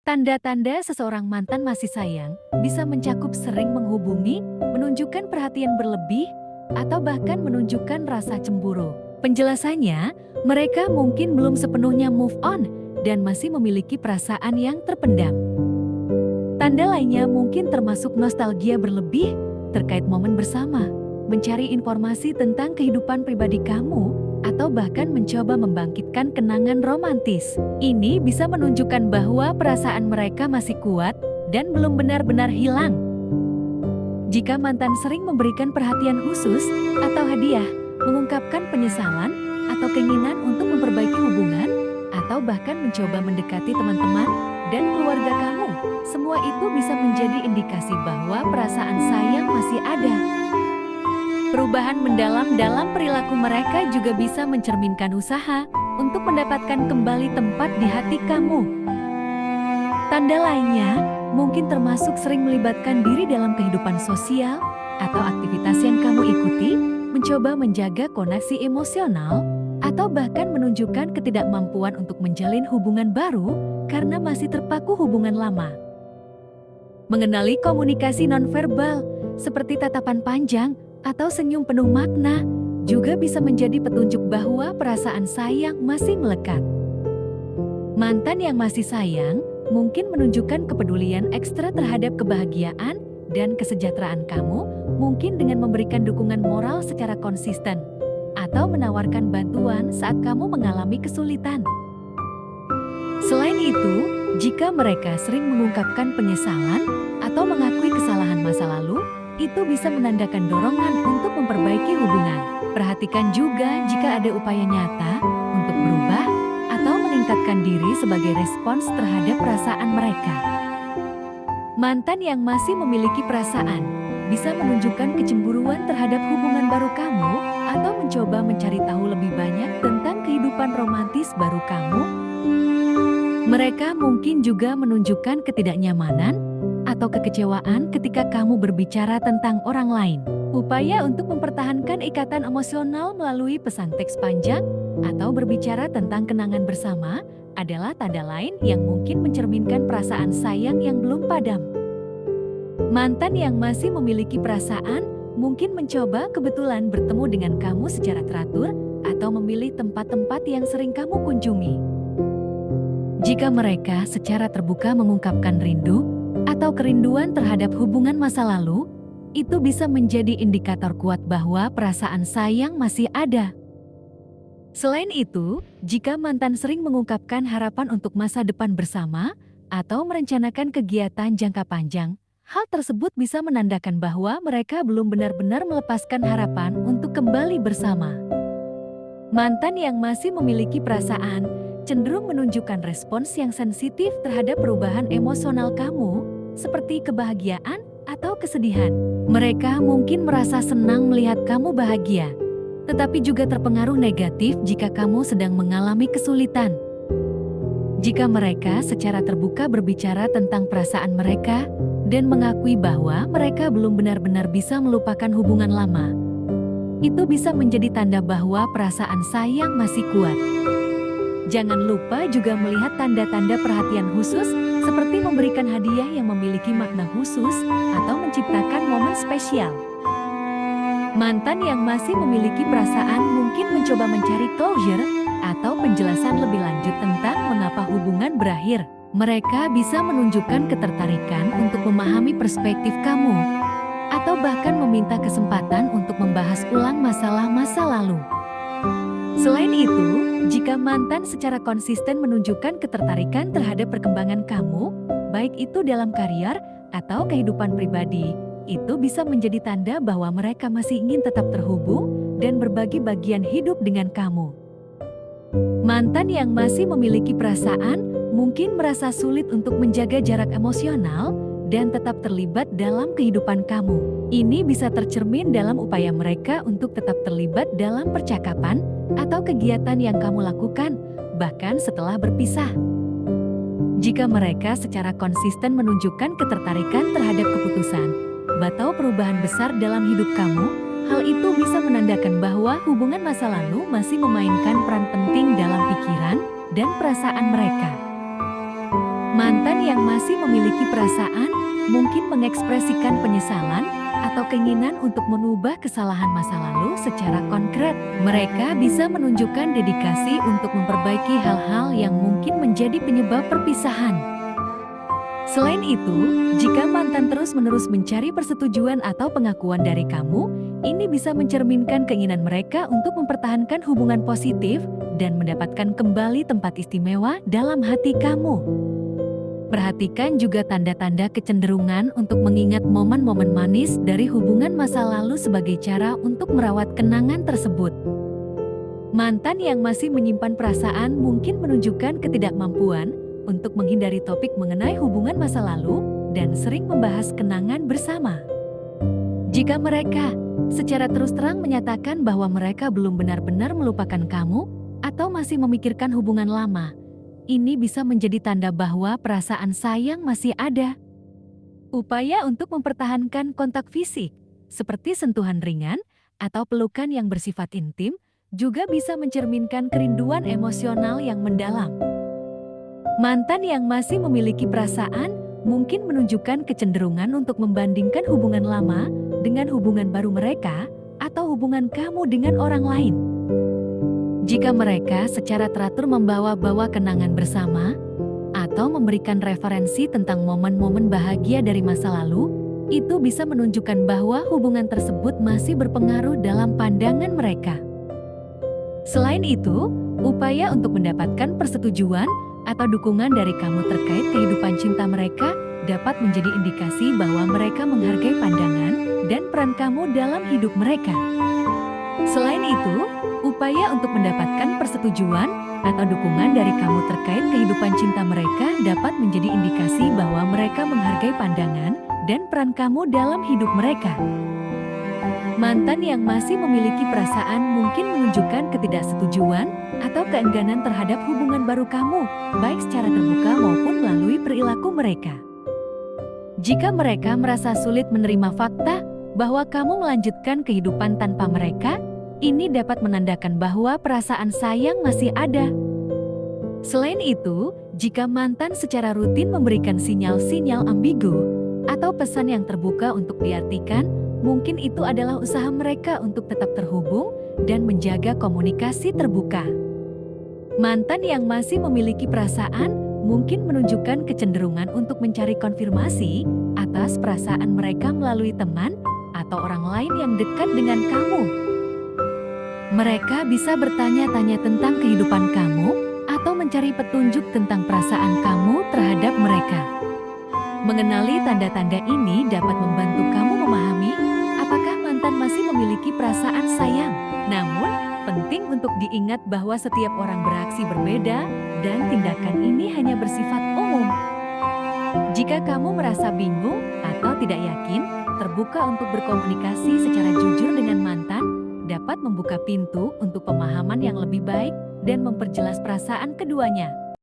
Tanda-tanda seseorang mantan masih sayang bisa mencakup sering menghubungi, menunjukkan perhatian berlebih, atau bahkan menunjukkan rasa cemburu. Penjelasannya, mereka mungkin belum sepenuhnya move on dan masih memiliki perasaan yang terpendam. Tanda lainnya mungkin termasuk nostalgia berlebih terkait momen bersama, mencari informasi tentang kehidupan pribadi kamu, atau bahkan mencoba membangkitkan kenangan romantis. Ini bisa menunjukkan bahwa perasaan mereka masih kuat dan belum benar-benar hilang. Jika mantan sering memberikan perhatian khusus atau hadiah, mengungkapkan penyesalan atau keinginan untuk memperbaiki hubungan, atau bahkan mencoba mendekati teman-teman dan keluarga kamu, semua itu bisa menjadi indikasi bahwa perasaan sayang masih ada. Perubahan mendalam dalam perilaku mereka juga bisa mencerminkan usaha untuk mendapatkan kembali tempat di hati kamu. Tanda lainnya mungkin termasuk sering melibatkan diri dalam kehidupan sosial atau aktivitas yang kamu ikuti, mencoba menjaga koneksi emosional, atau bahkan menunjukkan ketidakmampuan untuk menjalin hubungan baru karena masih terpaku hubungan lama. Mengenali komunikasi nonverbal seperti tatapan panjang atau senyum penuh makna juga bisa menjadi petunjuk bahwa perasaan sayang masih melekat. Mantan yang masih sayang mungkin menunjukkan kepedulian ekstra terhadap kebahagiaan dan kesejahteraan kamu, mungkin dengan memberikan dukungan moral secara konsisten atau menawarkan bantuan saat kamu mengalami kesulitan. Selain itu, jika mereka sering mengungkapkan penyesalan atau mengakui kesalahan masa lalu, itu bisa menandakan dorongan untuk memperbaiki hubungan. Perhatikan juga jika ada upaya nyata untuk berubah atau meningkatkan diri sebagai respons terhadap perasaan mereka. Mantan yang masih memiliki perasaan bisa menunjukkan kecemburuan terhadap hubungan baru kamu atau mencoba mencari tahu lebih banyak tentang kehidupan romantis baru kamu. Mereka mungkin juga menunjukkan ketidaknyamanan atau kekecewaan ketika kamu berbicara tentang orang lain. Upaya untuk mempertahankan ikatan emosional melalui pesan teks panjang atau berbicara tentang kenangan bersama adalah tanda lain yang mungkin mencerminkan perasaan sayang yang belum padam. Mantan yang masih memiliki perasaan mungkin mencoba kebetulan bertemu dengan kamu secara teratur atau memilih tempat-tempat yang sering kamu kunjungi. Jika mereka secara terbuka mengungkapkan rindu atau kerinduan terhadap hubungan masa lalu, itu bisa menjadi indikator kuat bahwa perasaan sayang masih ada. Selain itu, jika mantan sering mengungkapkan harapan untuk masa depan bersama atau merencanakan kegiatan jangka panjang, hal tersebut bisa menandakan bahwa mereka belum benar-benar melepaskan harapan untuk kembali bersama. Mantan yang masih memiliki perasaan cenderung menunjukkan respons yang sensitif terhadap perubahan emosional kamu, seperti kebahagiaan atau kesedihan. Mereka mungkin merasa senang melihat kamu bahagia, tetapi juga terpengaruh negatif jika kamu sedang mengalami kesulitan. Jika mereka secara terbuka berbicara tentang perasaan mereka dan mengakui bahwa mereka belum benar-benar bisa melupakan hubungan lama, itu bisa menjadi tanda bahwa perasaan sayang masih kuat. Jangan lupa juga melihat tanda-tanda perhatian khusus seperti memberikan hadiah yang memiliki makna khusus atau menciptakan momen spesial. Mantan yang masih memiliki perasaan mungkin mencoba mencari closure atau penjelasan lebih lanjut tentang mengapa hubungan berakhir. Mereka bisa menunjukkan ketertarikan untuk memahami perspektif kamu, atau bahkan meminta kesempatan untuk membahas ulang masalah masa lalu. Selain itu, jika mantan secara konsisten menunjukkan ketertarikan terhadap perkembangan kamu, baik itu dalam karier atau kehidupan pribadi, itu bisa menjadi tanda bahwa mereka masih ingin tetap terhubung dan berbagi bagian hidup dengan kamu. Mantan yang masih memiliki perasaan mungkin merasa sulit untuk menjaga jarak emosional dan tetap terlibat dalam kehidupan kamu. Ini bisa tercermin dalam upaya mereka untuk tetap terlibat dalam percakapan atau kegiatan yang kamu lakukan, bahkan setelah berpisah. Jika mereka secara konsisten menunjukkan ketertarikan terhadap keputusan atau perubahan besar dalam hidup kamu, hal itu bisa menandakan bahwa hubungan masa lalu masih memainkan peran penting dalam pikiran dan perasaan mereka. Mantan yang masih memiliki perasaan mungkin mengekspresikan penyesalan atau keinginan untuk mengubah kesalahan masa lalu secara konkret. Mereka bisa menunjukkan dedikasi untuk memperbaiki hal-hal yang mungkin menjadi penyebab perpisahan. Selain itu, jika mantan terus-menerus mencari persetujuan atau pengakuan dari kamu, ini bisa mencerminkan keinginan mereka untuk mempertahankan hubungan positif dan mendapatkan kembali tempat istimewa dalam hati kamu. Perhatikan juga tanda-tanda kecenderungan untuk mengingat momen-momen manis dari hubungan masa lalu sebagai cara untuk merawat kenangan tersebut. Mantan yang masih menyimpan perasaan mungkin menunjukkan ketidakmampuan untuk menghindari topik mengenai hubungan masa lalu dan sering membahas kenangan bersama. Jika mereka secara terus terang menyatakan bahwa mereka belum benar-benar melupakan kamu atau masih memikirkan hubungan lama, ini bisa menjadi tanda bahwa perasaan sayang masih ada. Upaya untuk mempertahankan kontak fisik, seperti sentuhan ringan atau pelukan yang bersifat intim, juga bisa mencerminkan kerinduan emosional yang mendalam. Mantan yang masih memiliki perasaan mungkin menunjukkan kecenderungan untuk membandingkan hubungan lama dengan hubungan baru mereka atau hubungan kamu dengan orang lain. Jika mereka secara teratur membawa-bawa kenangan bersama atau memberikan referensi tentang momen-momen bahagia dari masa lalu, itu bisa menunjukkan bahwa hubungan tersebut masih berpengaruh dalam pandangan mereka. Selain itu, upaya untuk mendapatkan persetujuan atau dukungan dari kamu terkait kehidupan cinta mereka dapat menjadi indikasi bahwa mereka menghargai pandangan dan peran kamu dalam hidup mereka. Selain itu, upaya untuk mendapatkan persetujuan atau dukungan dari kamu terkait kehidupan cinta mereka dapat menjadi indikasi bahwa mereka menghargai pandangan dan peran kamu dalam hidup mereka. Mantan yang masih memiliki perasaan mungkin menunjukkan ketidaksetujuan atau keengganan terhadap hubungan baru kamu, baik secara terbuka maupun melalui perilaku mereka. Jika mereka merasa sulit menerima fakta bahwa kamu melanjutkan kehidupan tanpa mereka, ini dapat menandakan bahwa perasaan sayang masih ada. Selain itu, jika mantan secara rutin memberikan sinyal-sinyal ambigu atau pesan yang terbuka untuk diartikan, mungkin itu adalah usaha mereka untuk tetap terhubung dan menjaga komunikasi terbuka. Mantan yang masih memiliki perasaan mungkin menunjukkan kecenderungan untuk mencari konfirmasi atas perasaan mereka melalui teman atau orang lain yang dekat dengan kamu. Mereka bisa bertanya-tanya tentang kehidupan kamu atau mencari petunjuk tentang perasaan kamu terhadap mereka. Mengenali tanda-tanda ini dapat membantu kamu memahami apakah mantan masih memiliki perasaan sayang. Namun, penting untuk diingat bahwa setiap orang beraksi berbeda dan tindakan ini hanya bersifat umum. Jika kamu merasa bingung atau tidak yakin, terbuka untuk berkomunikasi secara jujur dengan mantan dapat membuka pintu untuk pemahaman yang lebih baik dan memperjelas perasaan keduanya.